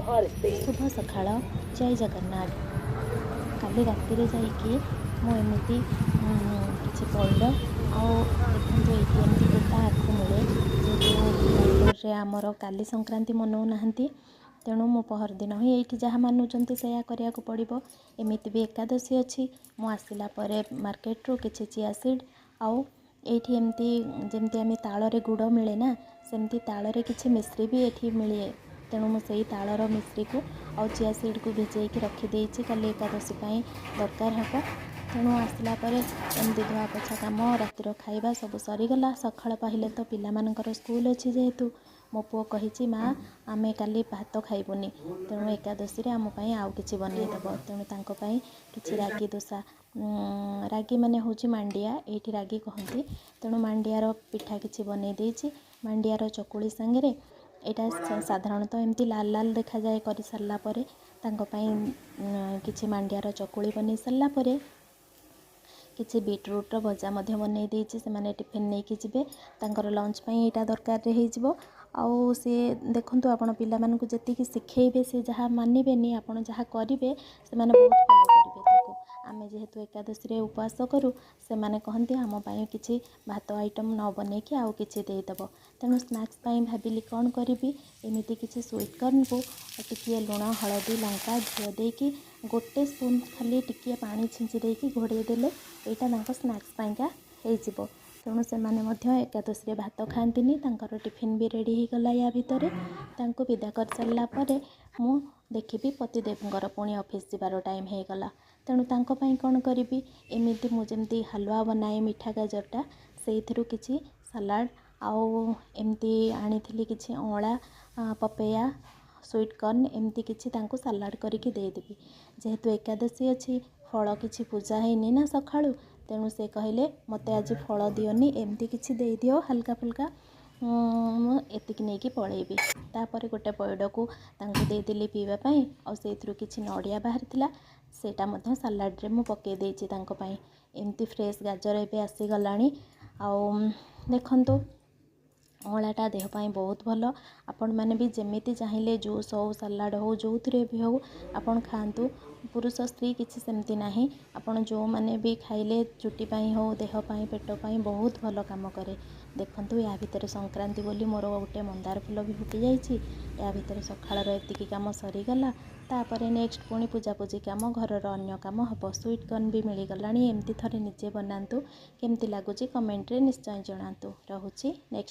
शुभ सकाळ जय जगन्नाथ। काली राति जाइए मुझे किसी पइड आउ देखो ये एमती गोटा आखु मिले जेहेतु आमर काली संक्रांति मनाऊ ना तेणु मु पहर दिन ही ये जहाँ मानुंट से करने को पड़ो। एमती भी एकादशी अच्छी मु आसला मार्केट किसी चिया सीड आउ ये एमती जमती आम ताल गुड़ मिले ना सेमती ताल किसी मिश्री भी ये मिले। तेणु मुझे तालर मिश्री को आउ चिया सीड को भिजैकी रखीदे काली एकादशी दरकार हे। तेणु आसला एमती धुआ पोछा कम रातिर खाଇବା सब सरीगला। सकाळ पहले तो पिलामानकर स्कूल अच्छी जेहेतु मो पुओ कही माँ आमे काली भात खाइबुनी तेणु एकादशी आम आउ कि बनईदेव। तेणु तांकोपाई किसी रागी दोसा रागी माने हूँ मांडिया ये रागी कहती। तेणु मांडियार पिठा किसी बनई देछि। मांडियार चकुली सांगे यहाँ साधारणतः एमती लाल लाल देखा जाए कर सारा किसी मांडियार चकुली बन सारापर किसी बीटरूट्र भजा बनई देछि। से माने टिफिन नहीं कि जीवे तांकर लंच यहाँ दरकार हो। आउ सी देखु आपण पिला मानकु जतिकि शिखेबे से जहाँ मानबेनी आपण जहाँ करेंगे से माने बहुत फॉलो करेंगे। आमे जेहेतु एकादशी उपवास करूँ से माने कहते आम किसी भात आइटम न बनईकि आउ कि देदेव। तेणु स्नाक्स भाविली कौन करी एमती किसी स्वीट कॉर्न को टिकिए लुण हलदी लंका घी देकी गोटे स्पून खाली टिकिए पानी छिंची देकी घोड़े देले यहाँ स्नाक्स पाइका हो। तेणु से एकादशी भात खाती टिफिन भी रेडी हो गला। या भितर विदा कर सारापर मु देखी पतिदेवंर पुणी ऑफिस जीवार टाइम हो गला। तेणु तांकोपाई कौन करी एमती मुझे हलवा बनाए मिठा गाजरटा से किसी सलाड आउ एमती आनी किसी अँला पपया स्वीट कॉर्न एमती किसी सलाड करके देदेवी। जेहेतु एकादशी अच्छी फल किसी पूजा हैनी ना सकाळु तेणु से कहले मते आज फल दियोनी एमती किसी दे दियो हल्का फुल्का एतिक नहीं कि पलैबी। तापर गोटे पइड को देदेली पीवाई और से किसी नड़िया बाहरी थिला सेटा मध्य सलाड रे मु पकई देछि तांको पई। एमती फ्रेश गाजर एबे आसीगला। आउ देखंतु अँलाटा देहपाई बहुत भल। आपण मैंने भी जमीती चाहिए जूस हो सलाड हो जो भी हो आपण खातु। पुरुष स्त्री किसी सेमती ना आपण जो मैंने भी खाइले चुटी हो देहपाई पेटपाई बहुत भल काम करे। देखंतु या भितर संक्रांति बोली मोर गोटे मंदार फूल भी फुटी जाइए। या भितर सकाळर एतिकी काम सरीगला। तापरे नेक्स्ट पुणी पूजापूजी कम घरर अन्य कम हम। स्वीट कॉर्न भी मिलगला। एमती थरे निजे बनातु केमती लगुच कमेंट रे निश्चय जनातु। रहुछि नेक्स्ट।